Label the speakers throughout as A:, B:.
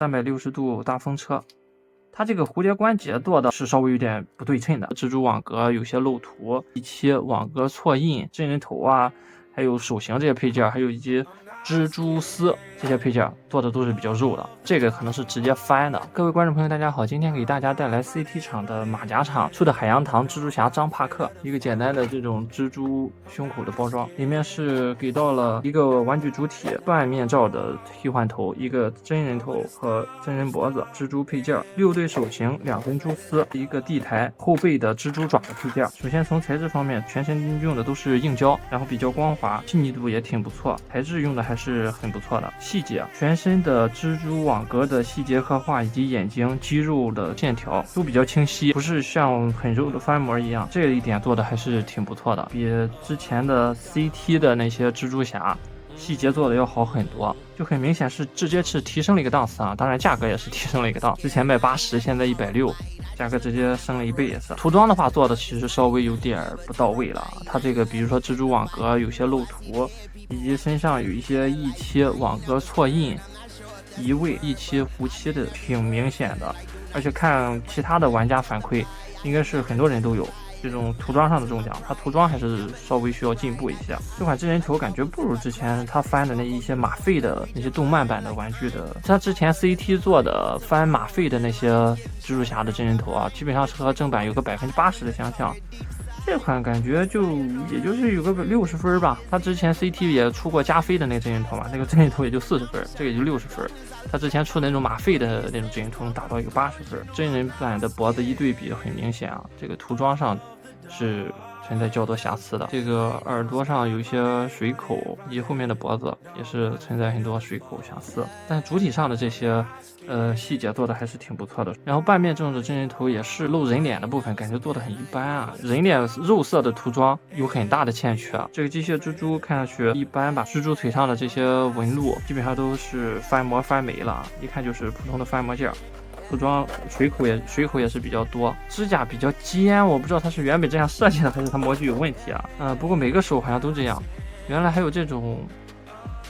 A: 360度大风车。它这个蝴蝶关节做的是稍微有点不对称的，蜘蛛网格有些漏图，一期网格错印，真人头啊，还有手型这些配件，还有以及蜘蛛丝这些配件做的都是比较肉的，这个可能是直接翻的。各位观众朋友大家好，今天给大家带来 CT 厂的马甲厂出的海洋堂蜘蛛侠张帕克，一个简单的这种蜘蛛胸口的包装，里面是给到了一个玩具主体半面罩的替换头，一个真人头和真人脖子，蜘蛛配件，6对手型，2根蛛丝，一个地台，后背的蜘蛛爪的配件。首先从材质方面，全身用的都是硬胶，然后比较光滑，细腻度也挺不错，材质用的还是很不错的。细节，全身的蜘蛛网格的细节刻画以及眼睛肌肉的线条都比较清晰，不是像很肉的翻模一样，这一点做的还是挺不错的，比之前的 CT 的那些蜘蛛侠细节做的要好很多，就很明显是直接是提升了一个档次啊！当然价格也是提升了一个档，之前卖80，现在160，价格直接升了1倍也是。涂装的话做的其实稍微有点不到位了，它这个比如说蜘蛛网格有些漏图，以及身上有一些一期网格错印、移位、一期糊漆的挺明显的，而且看其他的玩家反馈，应该是很多人都有这种涂装上的中奖，它涂装还是稍微需要进步一些。这款真人头感觉不如之前他翻的那一些马费的那些动漫版的玩具的，他之前 CT 做的翻马费的那些蜘蛛侠的真人头啊，基本上是和正版有个80%的相像。这款感觉也就是有个60分吧，他之前 CT 也出过加菲的那个真人头嘛，那个真人头也就40分，这个也就60分。他之前出的那种马费的那种真人头能达到一个80分，真人版的脖子一对比很明显啊，这个涂装上是存在较多瑕疵的，这个耳朵上有一些水口，以及后面的脖子也是存在很多水口瑕疵，但主体上的这些细节做的还是挺不错的。然后半面正的真人头也是露人脸的部分感觉做的很一般啊，人脸肉色的涂装有很大的欠缺，这个机械蜘蛛看上去一般吧，蜘蛛腿上的这些纹路基本上都是翻模翻没了，一看就是普通的翻模件。涂装水口也是比较多，指甲比较尖，我不知道它是原本这样设计的还是它模具有问题啊。不过每个手好像都这样。原来还有这种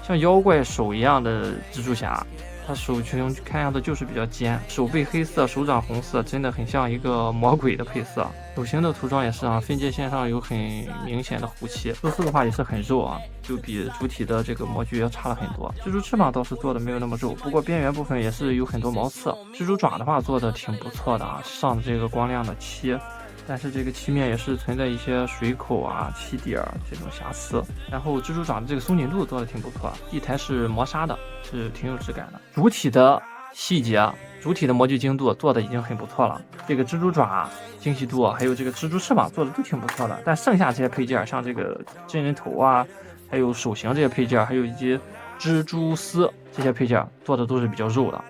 A: 像妖怪手一样的蜘蛛侠，它手群看样子就是比较尖，手背黑色，手掌红色，真的很像一个魔鬼的配色。手型的涂装也是啊，分界线上有很明显的糊漆，做色的话也是很肉啊，就比主体的这个模具要差了很多。蜘蛛翅膀倒是做的没有那么肉，不过边缘部分也是有很多毛刺。蜘蛛爪的话做的挺不错的啊，上的这个光亮的漆，但是这个漆面也是存在一些水口啊、漆底这种瑕疵。然后蜘蛛爪的这个松紧度做的挺不错，地台是磨砂的，是挺有质感的。主体的细节，主体的模具精度做的已经很不错了，这个蜘蛛爪精细度还有这个蜘蛛翅膀做的都挺不错的，但剩下这些配件，像这个真人头啊，还有手型这些配件，还有以及蜘蛛丝这些配件做的都是比较肉的。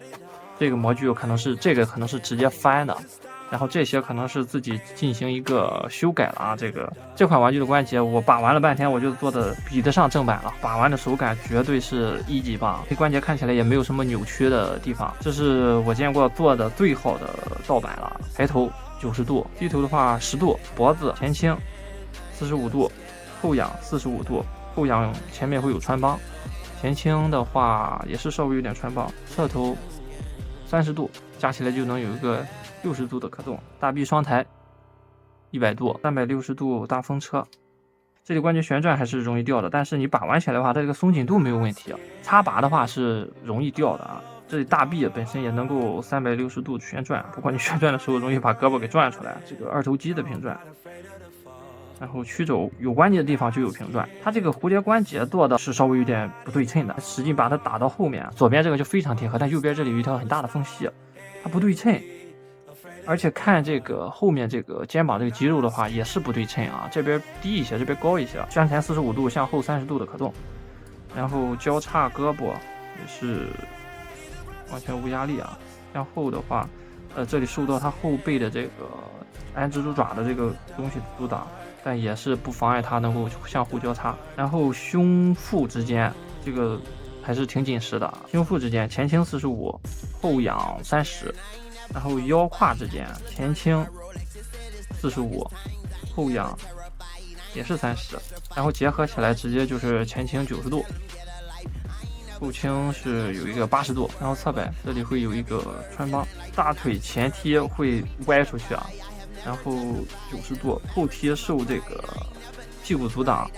A: 这个模具可能是直接翻的，然后这些可能是自己进行一个修改了啊。这款玩具的关节我把玩了半天，我就做的比得上正版了，把玩的手感绝对是1级棒。这关节看起来也没有什么扭曲的地方，这是我见过做的最好的盗版了。抬头90度，低头的话10度，脖子前倾45度，后仰45度，后仰前面会有穿帮，前倾的话也是稍微有点穿帮，侧头30度，加起来就能有一个60度的可动。大臂双抬100度，360度大风车。这里关节旋转还是容易掉的，但是你把玩起来的话，它这个松紧度没有问题。插拔的话是容易掉的啊。这里大臂本身也能够360度旋转，不过你旋转的时候容易把胳膊给转出来。这个二头肌的平转，然后曲肘有关节的地方就有平转。它这个蝴蝶关节做的是稍微有点不对称的，使劲把它打到后面，左边这个就非常贴合，但右边这里有一条很大的缝隙，它不对称。而且看这个后面这个肩膀这个肌肉的话也是不对称啊，这边低一些，这边高一些，向前45度，向后30度的可动。然后交叉胳膊也是完全无压力啊。向后的话，这里受到它后背的这个安蜘蛛爪的这个东西阻挡，但也是不妨碍它能够向后交叉。然后胸腹之间这个还是挺紧实的，胸腹之间前倾45，后仰30。然后腰胯之间前倾45，后仰也是30，然后结合起来直接就是前倾90度。后倾是有一个80度，然后侧摆这里会有一个穿帮，大腿前踢会歪出去啊，然后90度，后踢受这个屁股阻挡，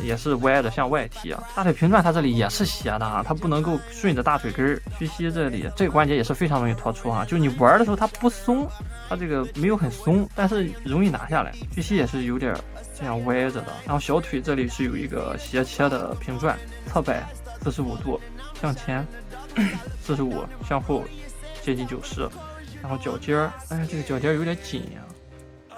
A: 也是歪的，像外踢啊。大腿平转它这里也是斜的啊，它不能够顺着大腿根儿。屈膝这里这个关节也是非常容易脱出啊，就你玩的时候它不松，它这个没有很松，但是容易拿下来。屈膝也是有点这样歪着的，然后小腿这里是有一个斜切的平转，侧摆45度，向前45，向后接近90，然后脚尖儿，哎，这个脚尖有点紧呀。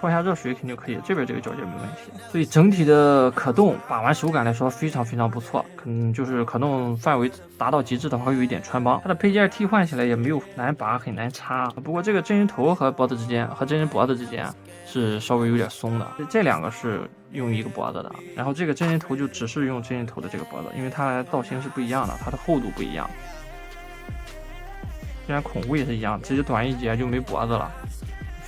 A: 泡下热水肯定可以，这边这个脚尖没问题，所以整体的可动把玩手感来说非常非常不错，就是可动范围达到极致的话，会有一点穿帮。它的配件替换起来也没有难拔，很难插。不过这个真人头和脖子之间和真人脖子之间是稍微有点松的，这两个是用一个脖子的，然后这个真人头就只是用真人头的这个脖子，因为它造型是不一样的，它的厚度不一样。虽然孔位是一样，直接短一截就没脖子了。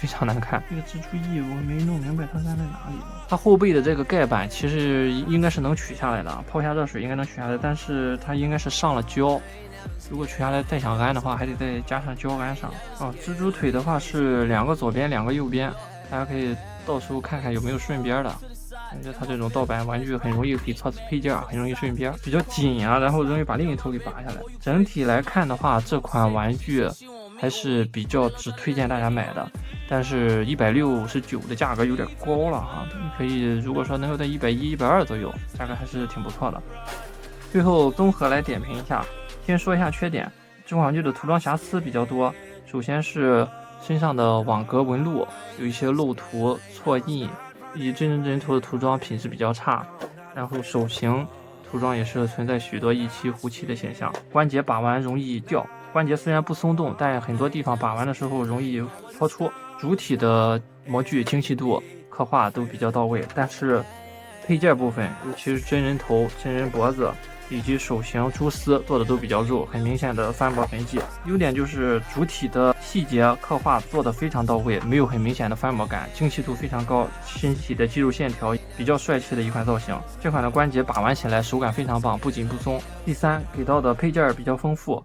A: 非常难看，这个蜘蛛翼我没弄明白它在哪里。它后背的这个盖板其实应该是能取下来的，泡下热水应该能取下来，但是它应该是上了胶，如果取下来再想安的话，还得再加上胶安上。蜘蛛腿的话是2个左边2个右边，大家可以到时候看看有没有顺边的。感觉它这种盗版玩具很容易给错配件，很容易顺边，比较紧啊，然后容易把另一头给拔下来。整体来看的话，这款玩具还是比较只推荐大家买的，但是169的价格有点高了哈，可以如果说能够在110、120左右，价格还是挺不错的。最后综合来点评一下，先说一下缺点，这款玩具的涂装瑕疵比较多，首先是身上的网格纹路有一些漏涂、错印，以及真人头的涂装品质比较差，然后手型涂装也是存在许多溢漆、糊漆的现象，关节把玩容易掉。关节虽然不松动，但很多地方把玩的时候容易脱出。主体的模具精细度刻画都比较到位，但是配件部分，尤其是真人头、真人脖子以及手型、蛛丝做的都比较肉，很明显的翻模痕迹。优点就是主体的细节刻画做的非常到位，没有很明显的翻模感，精细度非常高，身体的肌肉线条比较帅气的一款造型。这款的关节把玩起来手感非常棒，不紧不松。第三，给到的配件比较丰富。